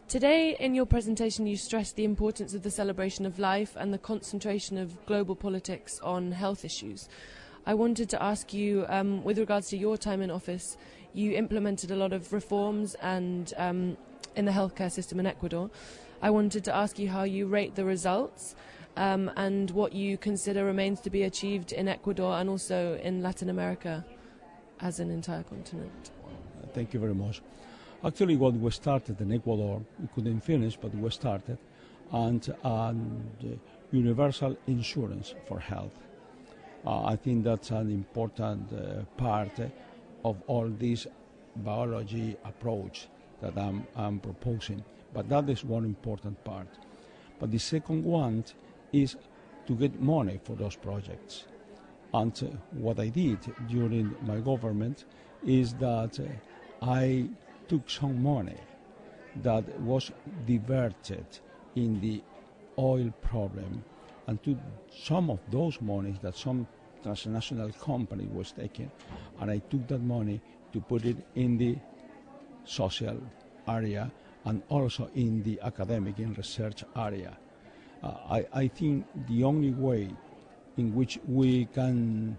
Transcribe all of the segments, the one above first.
Today, in your presentation, you stressed the importance of the celebration of life and the concentration of global politics on health issues. I wanted to ask you, with regards to your time in office, you implemented a lot of reforms and in the healthcare system in Ecuador. I wanted to ask you how you rate the results and what you consider remains to be achieved in Ecuador and also in Latin America as an entire continent. Thank you very much. Actually, what we started in Ecuador, we couldn't finish, but we started, and universal insurance for health. I think that's an important part of all this biology approach that I'm proposing. But that is one important part. But the second one is to get money for those projects. And what I did during my government is that I took some money that was diverted in the oil problem and took some of those monies that some transnational company was taking, and I took that money to put it in the social area and also in the academic and research area. I think the only way in which we can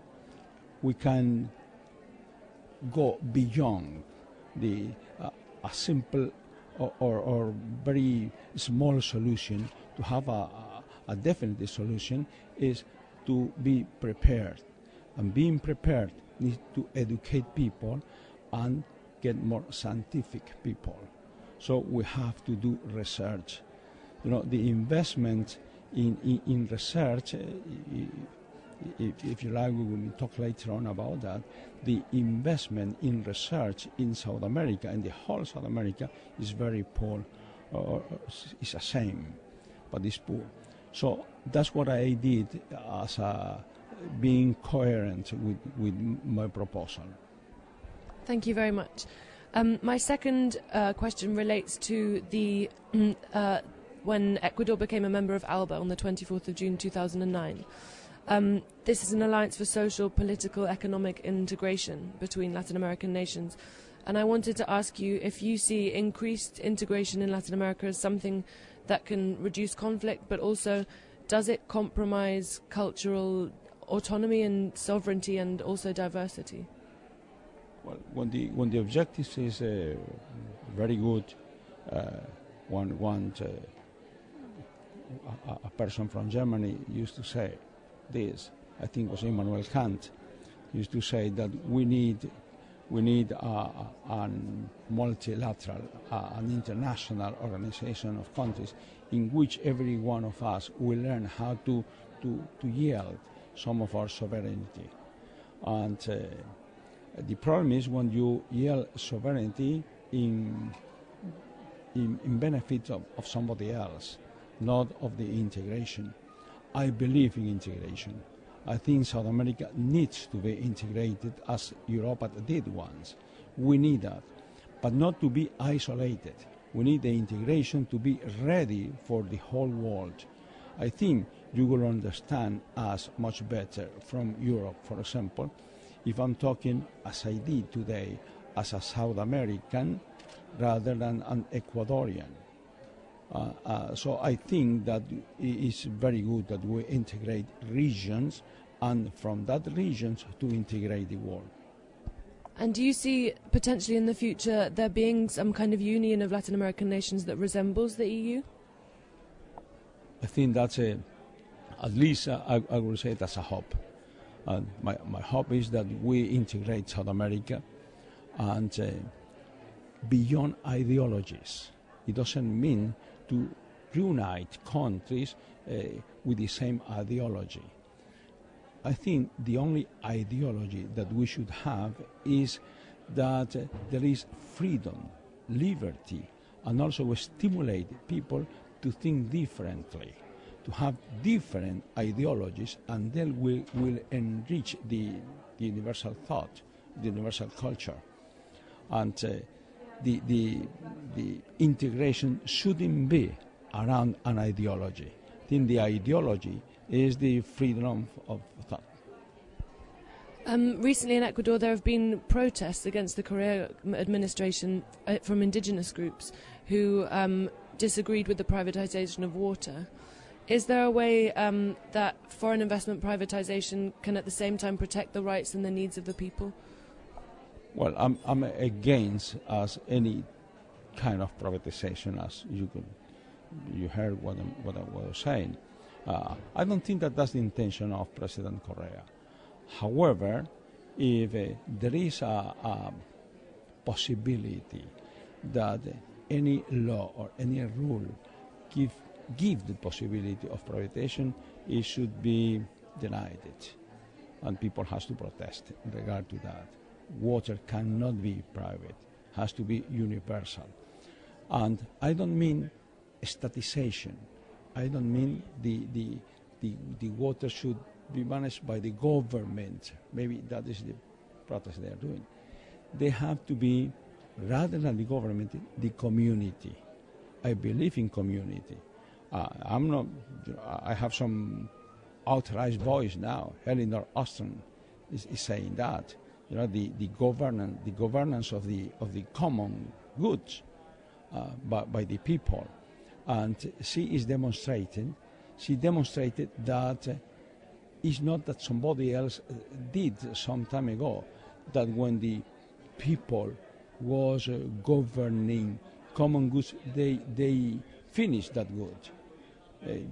go beyond a simple or very small solution to have a definite solution is to be prepared. And being prepared needs to educate people and get more scientific people. So we have to do research. You know, the investment in research, if you like, we will talk later on about that. The investment in research in South America, and the whole South America, is very poor, or is the same, but it's poor. So that's what I did as being coherent with my proposal. Thank you very much. My second question relates to the when Ecuador became a member of ALBA on the 24th of June 2009. This is an alliance for social, political, economic integration between Latin American nations. And I wanted to ask you if you see increased integration in Latin America as something that can reduce conflict, but also does it compromise cultural autonomy and sovereignty and also diversity? Well, when the objective is very good, a person from Germany used to say this, I think it was Immanuel Kant, used to say that we need a multilateral, an international organization of countries in which every one of us will learn how to yield some of our sovereignty. And the problem is when you yield sovereignty in benefit of somebody else, not of the integration. I believe in integration. I think South America needs to be integrated as Europe did once. We need that, but not to be isolated. We need the integration to be ready for the whole world. I think you will understand us much better from Europe, for example, if I'm talking, as I did today, as a South American rather than an Ecuadorian. So I think that it is very good that we integrate regions, and from that regions to integrate the world. And do you see potentially in the future there being some kind of union of Latin American nations that resembles the EU? I think that's at least I will say that's a hope. And my hope is that we integrate South America and beyond ideologies. It doesn't mean to unite countries with the same ideology. I think the only ideology that we should have is that there is freedom, liberty, and also we stimulate people to think differently, to have different ideologies, and then we will enrich the universal thought, the universal culture. And the integration shouldn't be around an ideology. I think the ideology is the freedom of thought. Recently in Ecuador there have been protests against the Correa administration from indigenous groups who disagreed with the privatization of water. Is there a way that foreign investment privatization can at the same time protect the rights and the needs of the people? Well, I'm against as any kind of privatization, as you heard what I was saying. I don't think that that's the intention of President Correa. However, if there is a possibility that any law or any rule give the possibility of privatization, it should be denied it, and people has to protest in regard to that. Water cannot be private; has to be universal. And I don't mean statization. I don't mean the water should be managed by the government. Maybe that is the protest they are doing. They have to be, rather than the government, the community. I believe in community. I have some authorized voice now. Elinor Ostrom is saying that. The governance of the common goods by the people, and she demonstrated that it's not that somebody else did some time ago, that when the people was governing common goods, they finished that good.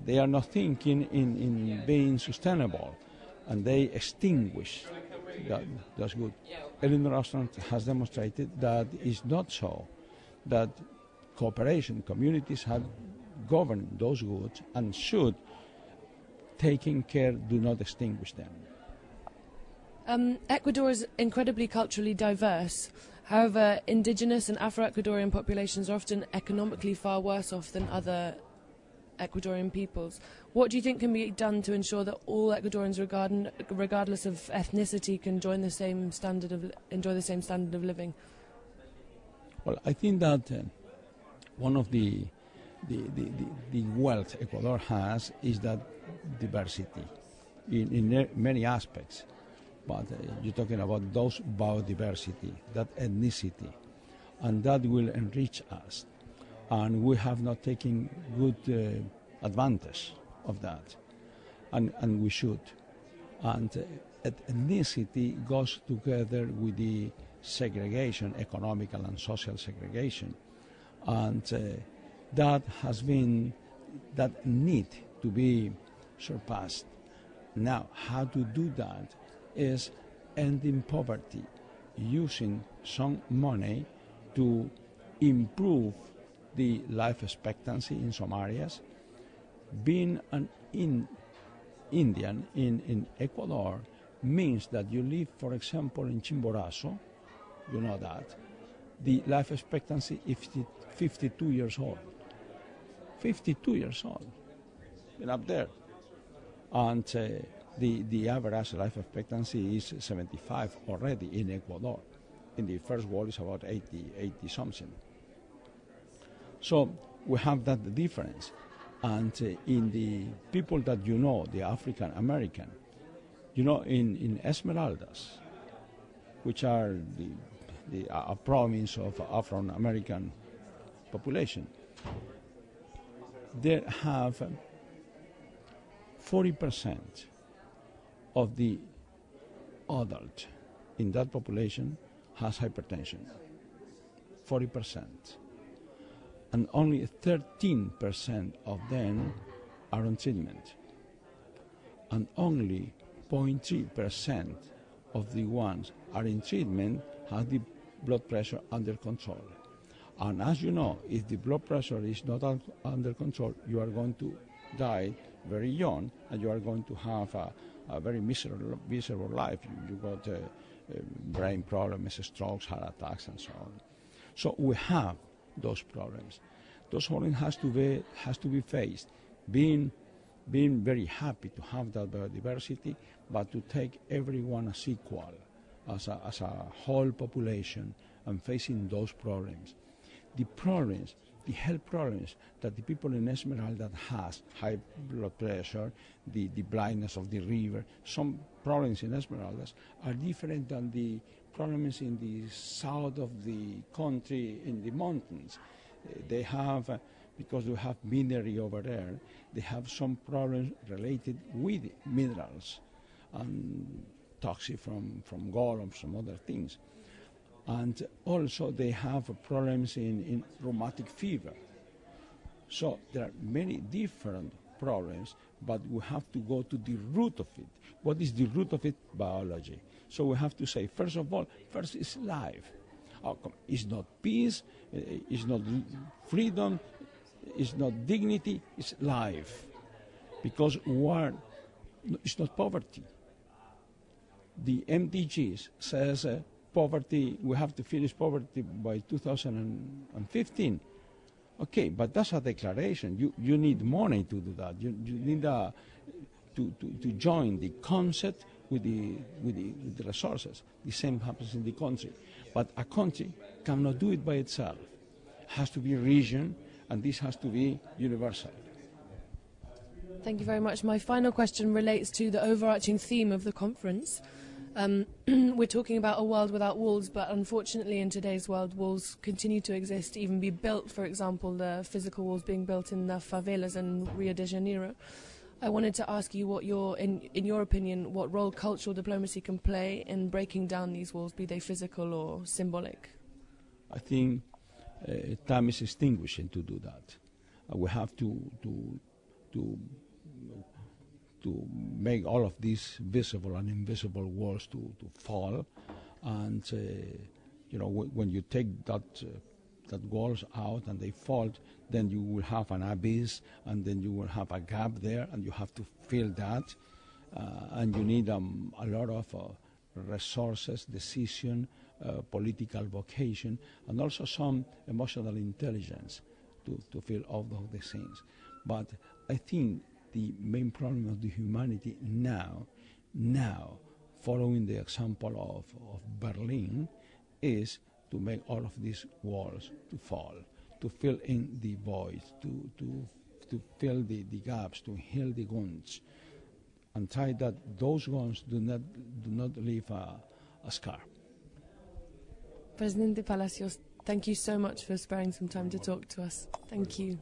They are not thinking in being sustainable, and they extinguish that's good. Elinor Ostrom has demonstrated that it's not so, that cooperation, communities have governed those goods and should, taking care, do not extinguish them. Ecuador is incredibly culturally diverse. However, indigenous and Afro-Ecuadorian populations are often economically far worse off than other Ecuadorian peoples. What do you think can be done to ensure that all Ecuadorians, regardless of ethnicity, can enjoy the same standard of living? Well, I think that one of the wealth Ecuador has is that diversity in many aspects. But you're talking about those biodiversity, that ethnicity, and that will enrich us. And we have not taken good advantage of that, and we should. And ethnicity goes together with the segregation, economical and social segregation, and that need to be surpassed. Now, how to do that is ending poverty, using some money to improve the life expectancy in some areas. Being an Indian in Ecuador means that you live, for example, in Chimborazo, you know that, the life expectancy is 52 years old. 52 years old, and up there. And the average life expectancy is 75 already in Ecuador. In the first world, it's about 80 something. So we have that difference. And in the people that you know, the African American, in Esmeraldas, which are a province of Afro American population, they have 40% of the adult in that population has hypertension. 40%. And only 13% of them are on treatment. And only 0.3% of the ones are in treatment have the blood pressure under control. And as you know, if the blood pressure is not under control, you are going to die very young, and you are going to have a very miserable life. You got brain problems, strokes, heart attacks, and so on. So we have those problems. Those problems has to be faced. Being very happy to have that biodiversity, but to take everyone as equal, as a whole population, and facing those problems. The health problems that the people in Esmeralda has, high blood pressure, the blindness of the river, some problems in Esmeraldas are different than the problems in the south of the country, in the mountains. they have, because we have minery over there, they have some problems related with minerals and toxic from gold and some other things. And also they have problems in rheumatic fever. So there are many different problems, but we have to go to the root of it. What is the root of it? Biology. So we have to say, first of all, first is life. It's not peace, it's not freedom, it's not dignity, it's life. Because it's not poverty. The MDGs says poverty, we have to finish poverty by 2015. Okay, but that's a declaration. You need money to do that. You need to join the concept with the resources. The same happens in the country. But a country cannot do it by itself. It has to be a region, and this has to be universal. Thank you very much. My final question relates to the overarching theme of the conference. We're talking about a world without walls, but unfortunately in today's world, walls continue to exist, even be built. For example, the physical walls being built in the favelas in Rio de Janeiro. I wanted to ask you what in your opinion, what role cultural diplomacy can play in breaking down these walls, be they physical or symbolic? I think time is extinguishing to do that. We have to make all of these visible and invisible walls to fall, and when you take that walls out and they fall, then you will have an abyss, and then you will have a gap there, and you have to fill that, and you need a lot of resources, decision, political vocation, and also some emotional intelligence to fill all of these things. But I think the main problem of the humanity now, following the example of Berlin, is to make all of these walls to fall, to fill in the voids, to fill the gaps, to heal the wounds, and try that those wounds do not leave a scar. Presidente Palacios, thank you so much for sparing some time to talk to us. Thank you.